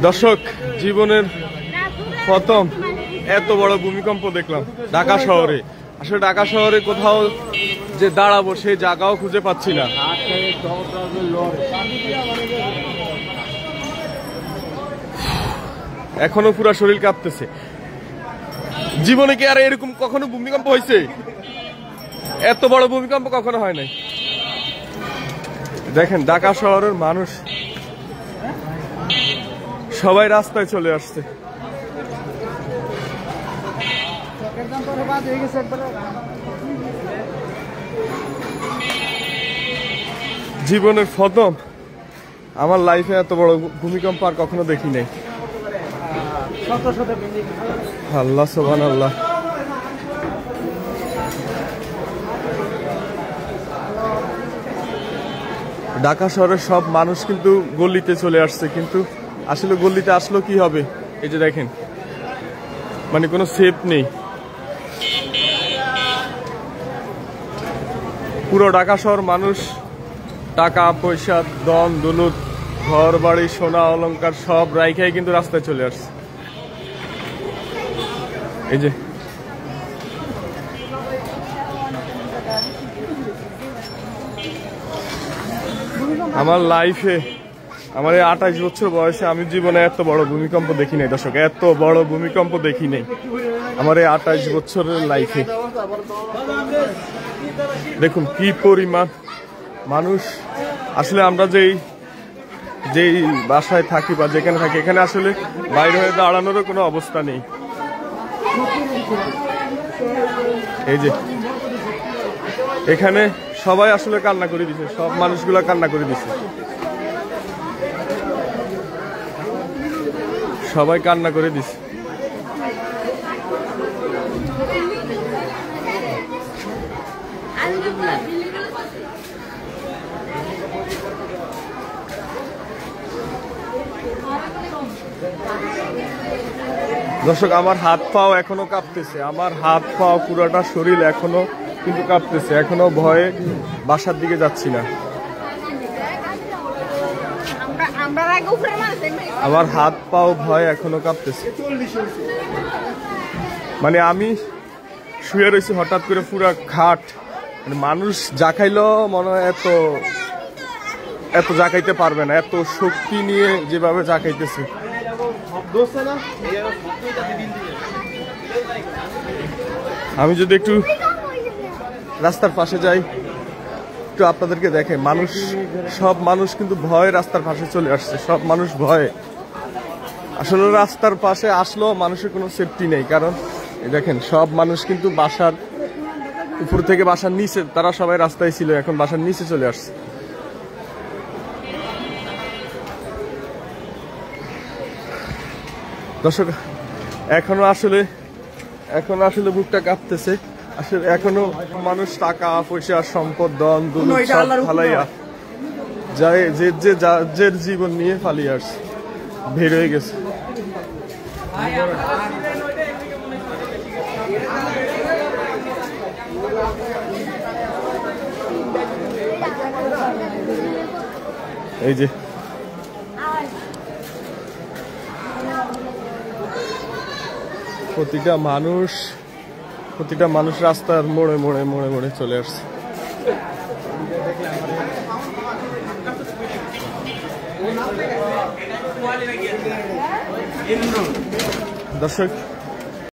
দর্শক, জীবনের প্রথম এত বড় ভূমিকম্প দেখলাম ঢাকা শহরে। আসলে ঢাকা শহরে কোথাও যে দাঁড়াবো সেই জায়গাও খুঁজে পাচ্ছি না। এখনো পুরো শরীর কাঁপতেছে। জীবনে কি আর এরকম কখনো ভূমিকম্প হয়েছে? এত বড় ভূমিকম্প কখনো হয় নাই। দেখেন ঢাকা শহরের মানুষ সবাই রাস্তায় চলে আসছে। জীবনের প্রথম আমার লাইফে এত বড় ভূমিকম্প আর কখনো দেখি নাই। আল্লাহ সুবহানাল্লাহ। ঢাকা শহরের সব মানুষ কিন্তু গলিতে চলে আসছে, কিন্তু আসলে গলিতে আসলো কি হবে? এই যে দেখেন, মানে কোনো সেফ নেই। পুরো ঢাকা শহর মানুষ টাকা পয়সা ধন দৌলত ঘর বাড়ি সোনা অলংকার সব রাইখাই কিন্তু রাস্তায় চলে আসছে। এই যে আমার লাইফে, আমার এই 28 বছর বয়সে আমি জীবনে এত বড় ভূমিকম্প দেখি নাই দর্শক, এত বড় ভূমিকম্প দেখি নাই আমার এই 28 বছরের লাইফে। দেখুন কি পরিমাণ মানুষ। আসলে আমরা যেই বাসায় থাকি বা যেখানে থাকি, এখানে আসলে বাইরে হয়ে দাঁড়ানোরও কোনো অবস্থা নেই। এই যে এখানে সবাই আসলে কান্না করে দিছে, সব মানুষগুলা কান্না করে দিছে, সবাই কান্না করে দিছে। দর্শক, আমার হাত পাও এখনো কাঁপতেছে, আমার হাত পাও পুরোটা শরীর এখনো কিন্তু কাঁপতেছে। এখনো ভয়ে বাসার দিকে যাচ্ছি না। আমার হাত পাও ভয় এখনো কাঁপতেছে। মানে আমি শুয়ে রয়েছি, হঠাৎ করে পুরা ঘাট, মানে মানুষ জাকাইলো মনে হয় এত জাকাইতে পারবে না, এত শক্তি নিয়ে যেভাবে জাকাইতেছে। আমি যদি একটু রাস্তার পাশে যাই, একটু আপনাদেরকে দেখে, সব মানুষ কিন্তু ভয়ে রাস্তার পাশে চলে আসছে, সব মানুষ ভয়ে। আসলে রাস্তার পাশে আসলেও মানুষের কোনো সেফটি নেই, কারণ দেখেন সব মানুষ কিন্তু বাসার উপর থেকে বাসার নিচে, তারা সবাই রাস্তায় ছিল, এখন বাসার নিচে চলে আসছে। দর্শক, এখনো আসলে বুকটা কাঁপতেছে। আসলে এখনো মানুষ টাকা পয়সা সম্পদ ধন দৌলত সব ফালাইয়া যায়, যে জীবন নিয়ে ফালিয়ে আসছে, বের হয়ে গেছে। এই যে প্রতিটা মানুষ রাস্তার মোড়ে মোড়ে মোড়ে মোড়ে চলে আসছে। দর্শক,